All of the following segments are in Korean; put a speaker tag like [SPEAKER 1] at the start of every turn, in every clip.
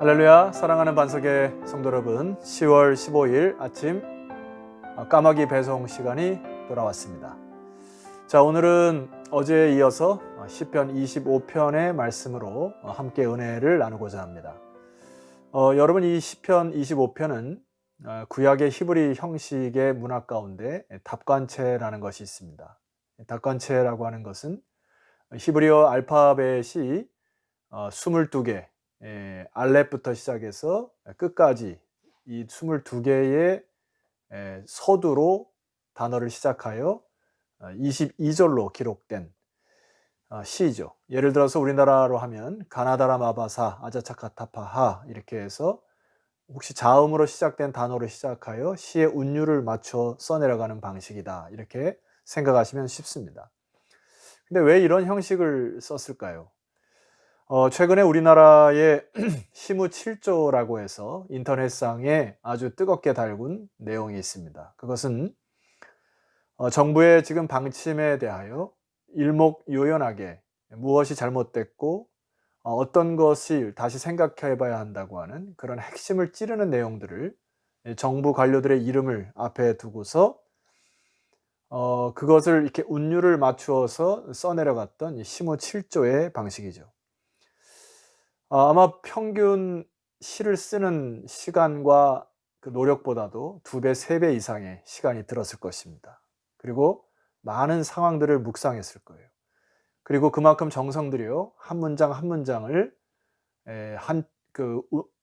[SPEAKER 1] 할렐루야, 사랑하는 반석의 성도 여러분, 10월 15일 아침 까마귀 배송 시간이 돌아왔습니다. 자, 오늘은 어제에 이어서 시편 25편의 말씀으로 함께 은혜를 나누고자 합니다. 여러분, 이 시편 25편은 구약의 히브리 형식의 문학 가운데 답관체라는 것이 있습니다. 답관체라고 하는 것은 히브리어 알파벳이 22개, 알렙부터 시작해서 끝까지 이 22개의 서두로 단어를 시작하여 22절로 기록된 시죠. 예를 들어서 우리나라로 하면 가나다라 마바사 아자차카타파하 이렇게 해서 혹시 자음으로 시작된 단어로 시작하여 시의 운율을 맞춰 써내려가는 방식이다, 이렇게 생각하시면 쉽습니다. 근데 왜 이런 형식을 썼을까요? 최근에 우리나라의 시무 7조라고 해서 인터넷상에 아주 뜨겁게 달군 내용이 있습니다. 그것은 정부의 지금 방침에 대하여 일목요연하게 무엇이 잘못됐고 어떤 것을 다시 생각해 봐야 한다고 하는 그런 핵심을 찌르는 내용들을 정부 관료들의 이름을 앞에 두고서 그것을 이렇게 운율을 맞추어서 써내려갔던 이 시무 7조의 방식이죠. 아마 평균 시를 쓰는 시간과 그 노력보다도 2배, 3배 이상의 시간이 들었을 것입니다. 그리고 많은 상황들을 묵상했을 거예요. 그리고 그만큼 정성 들여 한 문장 한 문장을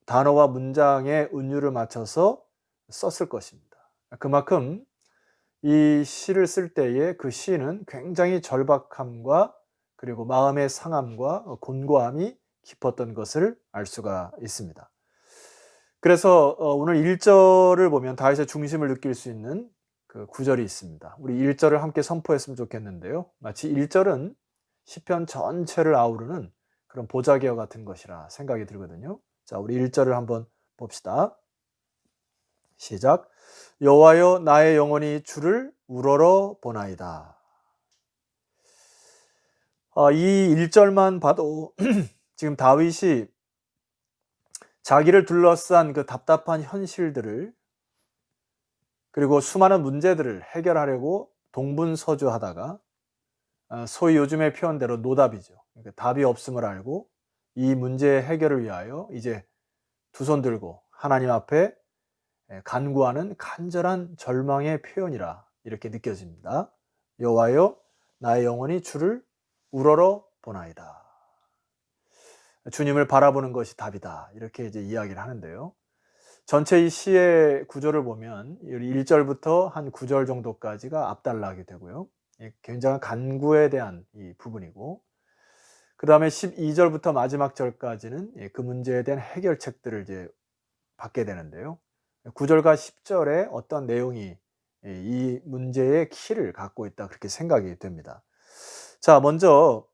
[SPEAKER 1] 단어와 문장의 운율을 맞춰서 썼을 것입니다. 그만큼 이 시를 쓸 때에 그 시는 굉장히 절박함과 그리고 마음의 상함과 곤고함이 깊었던 것을 알 수가 있습니다. 그래서 오늘 1절을 보면 다윗의 중심을 느낄 수 있는 그 구절이 있습니다. 우리 1절을 함께 선포했으면 좋겠는데요. 마치 1절은 시편 전체를 아우르는 그런 보자기와 같은 것이라 생각이 들거든요. 자, 우리 1절을 한번 봅시다. 시작. 여호와여, 나의 영혼이 주를 우러러 보나이다. 이 1절만 봐도 지금 다윗이 자기를 둘러싼 그 답답한 현실들을, 그리고 수많은 문제들을 해결하려고 동분서주하다가 소위 요즘의 표현대로 노답이죠. 그러니까 답이 없음을 알고 이 문제의 해결을 위하여 이제 두 손 들고 하나님 앞에 간구하는 간절한 절망의 표현이라 이렇게 느껴집니다. 여호와여, 나의 영혼이 주를 우러러 보나이다. 주님을 바라보는 것이 답이다, 이렇게 이제 이야기를 하는데요. 전체 이 시의 구조를 보면 1절부터 한 9절 정도까지가 앞달나게 되고요. 굉장한 간구에 대한 이 부분이고, 그 다음에 12절부터 마지막 절까지는 그 문제에 대한 해결책들을 이제 받게 되는데요. 9절과 10절에 어떤 내용이 이 문제의 키를 갖고 있다, 그렇게 생각이 됩니다. 자, 먼저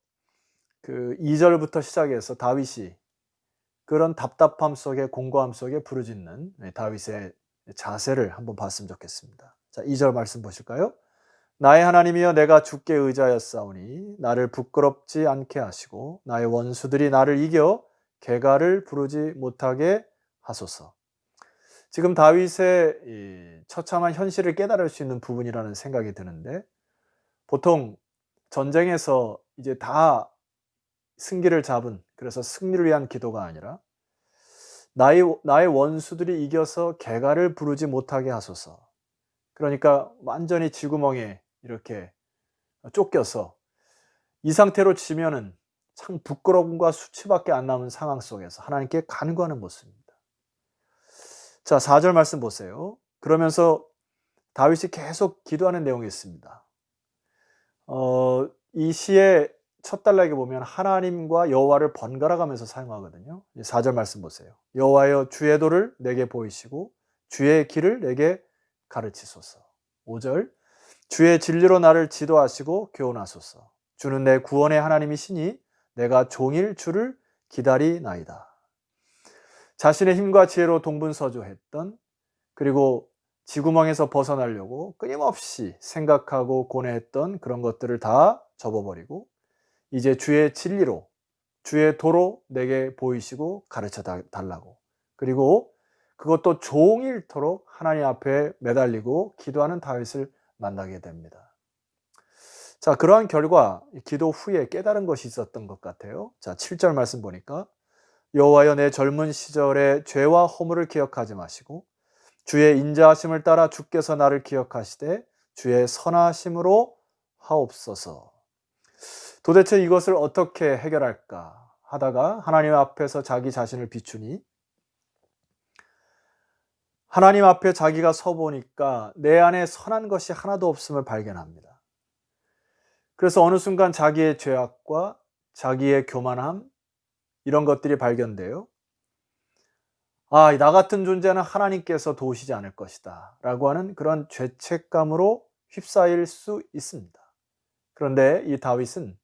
[SPEAKER 1] 그 2절부터 시작해서 다윗이 그런 답답함 속에, 공고함 속에 부르짖는 다윗의 자세를 한번 봤으면 좋겠습니다. 자, 2절 말씀 보실까요? 나의 하나님이여, 내가 주께 의지하였사오니 나를 부끄럽지 않게 하시고 나의 원수들이 나를 이겨 개가를 부르지 못하게 하소서. 지금 다윗의 이 처참한 현실을 깨달을 수 있는 부분이라는 생각이 드는데, 보통 전쟁에서 이제 다 승기를 잡은, 그래서 승리를 위한 기도가 아니라 나의 원수들이 이겨서 개가를 부르지 못하게 하소서. 그러니까 완전히 쥐구멍에 이렇게 쫓겨서 이 상태로 지면은 참 부끄러움과 수치밖에 안 남은 상황 속에서 하나님께 간구하는 모습입니다. 자, 4절 말씀 보세요. 그러면서 다윗이 계속 기도하는 내용이 있습니다. 이 시의 첫 단락에 보면 하나님과 여호와를 번갈아 가면서 사용하거든요. 4절 말씀 보세요. 여호와여, 주의 도를 내게 보이시고 주의 길을 내게 가르치소서. 5절, 주의 진리로 나를 지도하시고 교훈하소서. 주는 내 구원의 하나님이시니 내가 종일 주를 기다리나이다. 자신의 힘과 지혜로 동분서주했던, 그리고 쥐구멍에서 벗어나려고 끊임없이 생각하고 고뇌했던 그런 것들을 다 접어버리고 이제 주의 진리로, 주의 도로 내게 보이시고 가르쳐 달라고. 그리고 그것도 종일토록 하나님 앞에 매달리고 기도하는 다윗을 만나게 됩니다. 자, 그러한 결과 기도 후에 깨달은 것이 있었던 것 같아요. 자, 7절 말씀 보니까 여호와여 내 젊은 시절의 죄와 허물을 기억하지 마시고 주의 인자하심을 따라 주께서 나를 기억하시되 주의 선하심으로 하옵소서. 도대체 이것을 어떻게 해결할까 하다가 하나님 앞에서 자기 자신을 비추니 하나님 앞에 자기가 서보니까 내 안에 선한 것이 하나도 없음을 발견합니다. 그래서 어느 순간 자기의 죄악과 자기의 교만함 이런 것들이 발견돼요. 아, 나 같은 존재는 하나님께서 도우시지 않을 것이다 라고 하는 그런 죄책감으로 휩싸일 수 있습니다. 그런데 이 다윗은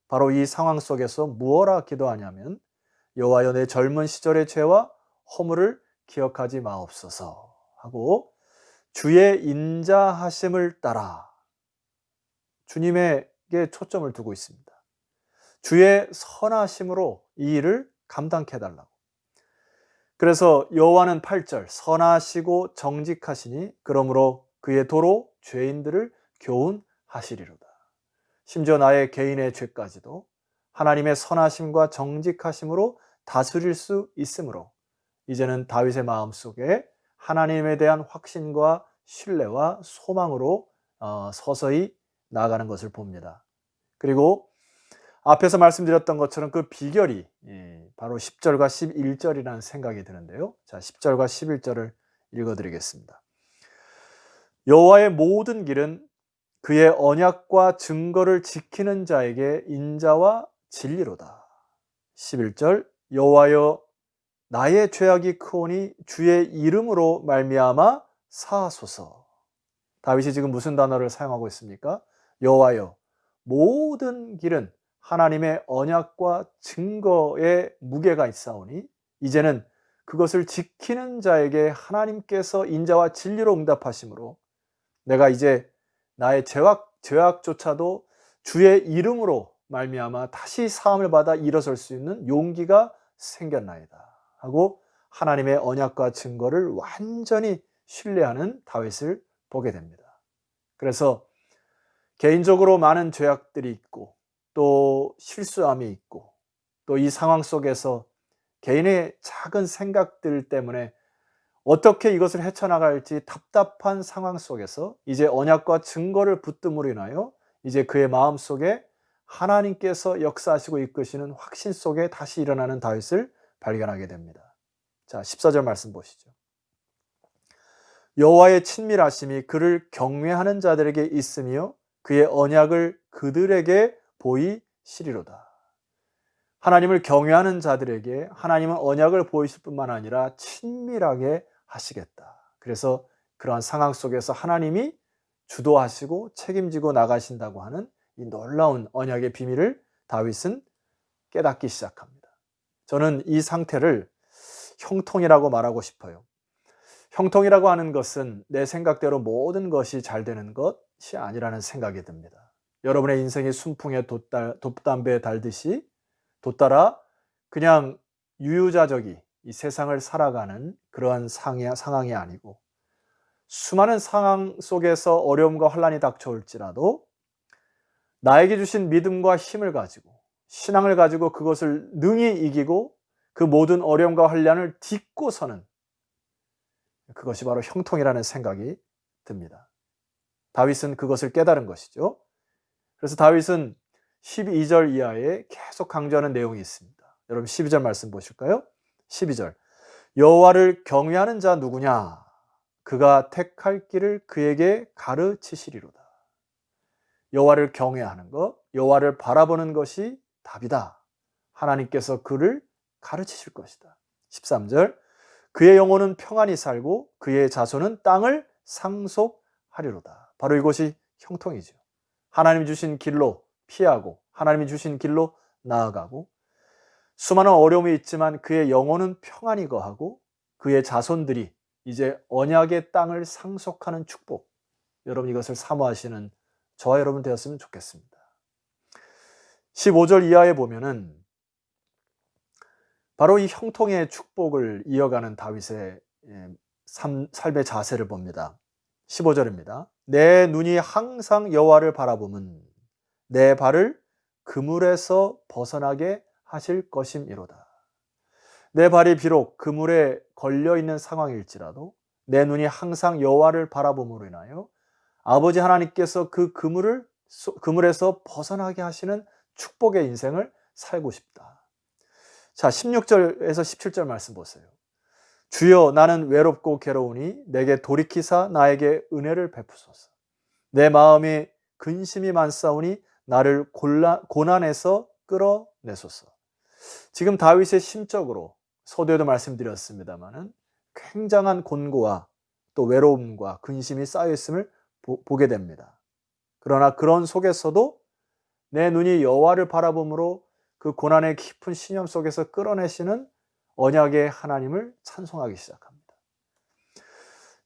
[SPEAKER 1] 바로 이 상황 속에서 무엇라 기도하냐면 여호와여 내 젊은 시절의 죄와 허물을 기억하지 마옵소서 하고 주의 인자하심을 따라 주님에게 초점을 두고 있습니다. 주의 선하심으로 이 일을 감당케 해달라고. 그래서 여호와는 8절 선하시고 정직하시니 그러므로 그의 도로 죄인들을 교훈하시리로다. 심지어 나의 개인의 죄까지도 하나님의 선하심과 정직하심으로 다스릴 수 있으므로 이제는 다윗의 마음속에 하나님에 대한 확신과 신뢰와 소망으로 서서히 나아가는 것을 봅니다. 그리고 앞에서 말씀드렸던 것처럼 그 비결이 바로 10절과 11절이라는 생각이 드는데요. 자, 10절과 11절을 읽어드리겠습니다. 여호와의 모든 길은 그의 언약과 증거를 지키는 자에게 인자와 진리로다. 11절 여호와여 나의 죄악이 크오니 주의 이름으로 말미암아 사하소서. 다윗이 지금 무슨 단어를 사용하고 있습니까? 여호와여 모든 길은 하나님의 언약과 증거의 무게가 있사오니 이제는 그것을 지키는 자에게 하나님께서 인자와 진리로 응답하심으로 내가 이제 나의 죄악조차도 주의 이름으로 말미암아 다시 사함을 받아 일어설 수 있는 용기가 생겼나이다 하고 하나님의 언약과 증거를 완전히 신뢰하는 다윗을 보게 됩니다. 그래서 개인적으로 많은 죄악들이 있고 또 실수함이 있고 또 이 상황 속에서 개인의 작은 생각들 때문에 어떻게 이것을 헤쳐나갈지 답답한 상황 속에서 이제 언약과 증거를 붙듦으로 인하여 이제 그의 마음속에 하나님께서 역사하시고 이끄시는 확신 속에 다시 일어나는 다윗을 발견하게 됩니다. 자, 14절 말씀 보시죠. 여호와의 친밀하심이 그를 경외하는 자들에게 있으며 그의 언약을 그들에게 보이시리로다. 하나님을 경외하는 자들에게 하나님은 언약을 보이실 뿐만 아니라 친밀하게 하시겠다. 그래서 그러한 상황 속에서 하나님이 주도하시고 책임지고 나가신다고 하는 이 놀라운 언약의 비밀을 다윗은 깨닫기 시작합니다. 저는 이 상태를 형통이라고 말하고 싶어요. 형통이라고 하는 것은 내 생각대로 모든 것이 잘 되는 것이 아니라는 생각이 듭니다. 여러분의 인생이 순풍에 돛담배에 달듯이 돛따라 그냥 유유자적이 이 세상을 살아가는 그러한 상황이 아니고 수많은 상황 속에서 어려움과 환난이 닥쳐올지라도 나에게 주신 믿음과 힘을 가지고 신앙을 가지고 그것을 능히 이기고 그 모든 어려움과 환난을 딛고 서는 그것이 바로 형통이라는 생각이 듭니다. 다윗은 그것을 깨달은 것이죠. 그래서 다윗은 12절 이하에 계속 강조하는 내용이 있습니다. 여러분 12절 말씀 보실까요? 12절 여호와를 경외하는 자 누구냐? 그가 택할 길을 그에게 가르치시리로다. 여호와를 경외하는 것, 여호와를 바라보는 것이 답이다. 하나님께서 그를 가르치실 것이다. 13절 그의 영혼은 평안히 살고 그의 자손은 땅을 상속하리로다. 바로 이것이 형통이죠. 하나님 주신 길로 피하고 하나님이 주신 길로 나아가고 수많은 어려움이 있지만 그의 영혼은 평안히 거하고 그의 자손들이 이제 언약의 땅을 상속하는 축복. 여러분 이것을 사모하시는 저와 여러분 되었으면 좋겠습니다. 15절 이하에 보면은 바로 이 형통의 축복을 이어가는 다윗의 삶의 자세를 봅니다. 15절입니다. 내 눈이 항상 여호와를 바라보면 내 발을 그물에서 벗어나게 하실 것임이로다. 내 발이 비록 그물에 걸려있는 상황일지라도 내 눈이 항상 여호와를 바라봄으로 인하여 아버지 하나님께서 그 그물에서 벗어나게 하시는 축복의 인생을 살고 싶다. 자, 16절에서 17절 말씀 보세요. 주여, 나는 외롭고 괴로우니 내게 돌이키사 나에게 은혜를 베푸소서. 내 마음이 근심이 많사오니 나를 고난에서 끌어내소서. 지금 다윗의 심적으로 서두에도 말씀드렸습니다마는 굉장한 곤고와 또 외로움과 근심이 쌓여있음을 보게 됩니다. 그러나 그런 속에서도 내 눈이 여호와를 바라봄으로 그 고난의 깊은 신념 속에서 끌어내시는 언약의 하나님을 찬송하기 시작합니다.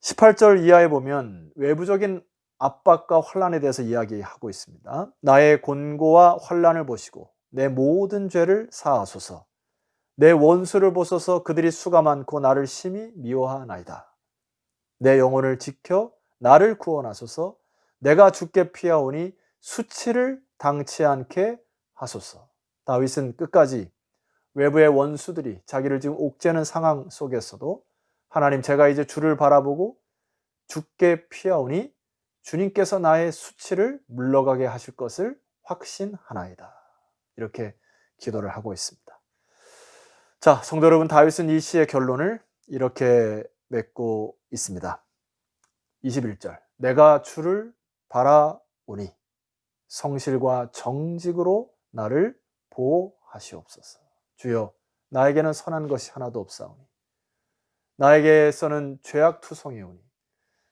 [SPEAKER 1] 18절 이하에 보면 외부적인 압박과 환난에 대해서 이야기하고 있습니다. 나의 곤고와 환난을 보시고 내 모든 죄를 사하소서. 내 원수를 보소서. 그들이 수가 많고 나를 심히 미워하나이다. 내 영혼을 지켜 나를 구원하소서. 내가 죽게 피하오니 수치를 당치 않게 하소서. 다윗은 끝까지 외부의 원수들이 자기를 지금 옥죄는 상황 속에서도 하나님, 제가 이제 주를 바라보고 죽게 피하오니 주님께서 나의 수치를 물러가게 하실 것을 확신하나이다. 이렇게 기도를 하고 있습니다. 자, 성도 여러분, 다윗은 이 시의 결론을 이렇게 맺고 있습니다. 21절, 내가 주를 바라오니 성실과 정직으로 나를 보호하시옵소서. 주여, 나에게는 선한 것이 하나도 없사오니 나에게서는 죄악투성이오니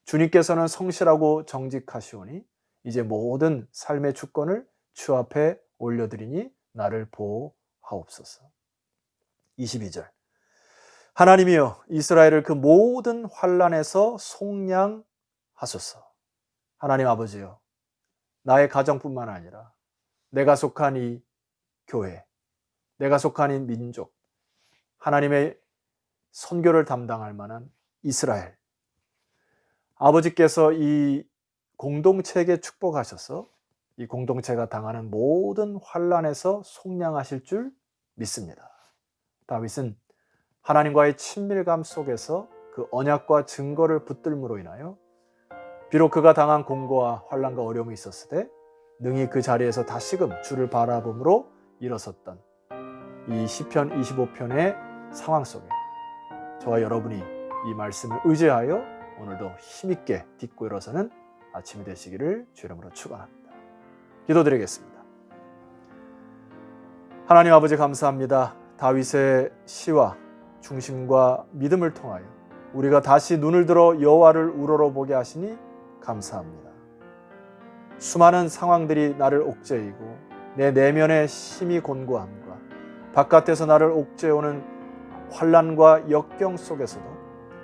[SPEAKER 1] 주님께서는 성실하고 정직하시오니 이제 모든 삶의 주권을 주 앞에 올려드리니 나를 보호하옵소서. 22절, 하나님이여, 이스라엘을 그 모든 환난에서 속량하소서. 하나님 아버지여, 나의 가정뿐만 아니라 내가 속한 이 교회, 내가 속한 이 민족, 하나님의 선교를 담당할 만한 이스라엘, 아버지께서 이 공동체에게 축복하셔서 이 공동체가 당하는 모든 환난에서 속량하실 줄 믿습니다. 다윗은 하나님과의 친밀감 속에서 그 언약과 증거를 붙들므로 인하여 비록 그가 당한 공고와 환난과 어려움이 있었을 때 능히 그 자리에서 다시금 주를 바라봄으로 일어섰던 이 시편 25편의 상황 속에 저와 여러분이 이 말씀을 의지하여 오늘도 힘있게 딛고 일어서는 아침이 되시기를 주 이름으로 축원합니다. 기도드리겠습니다. 하나님 아버지, 감사합니다. 다윗의 시와 중심과 믿음을 통하여 우리가 다시 눈을 들어 여호와를 우러러보게 하시니 감사합니다. 수많은 상황들이 나를 옥죄이고 내 내면의 심히 곤고함과 바깥에서 나를 옥죄오는 환난과 역경 속에서도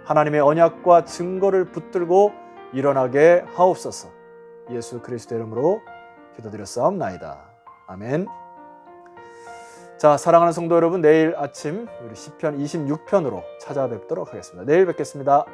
[SPEAKER 1] 하나님의 언약과 증거를 붙들고 일어나게 하옵소서. 예수 그리스도 이름으로 기도드렸사옵나이다. 아멘. 자, 사랑하는 성도 여러분, 내일 아침 우리 시편 26편으로 찾아뵙도록 하겠습니다. 내일 뵙겠습니다.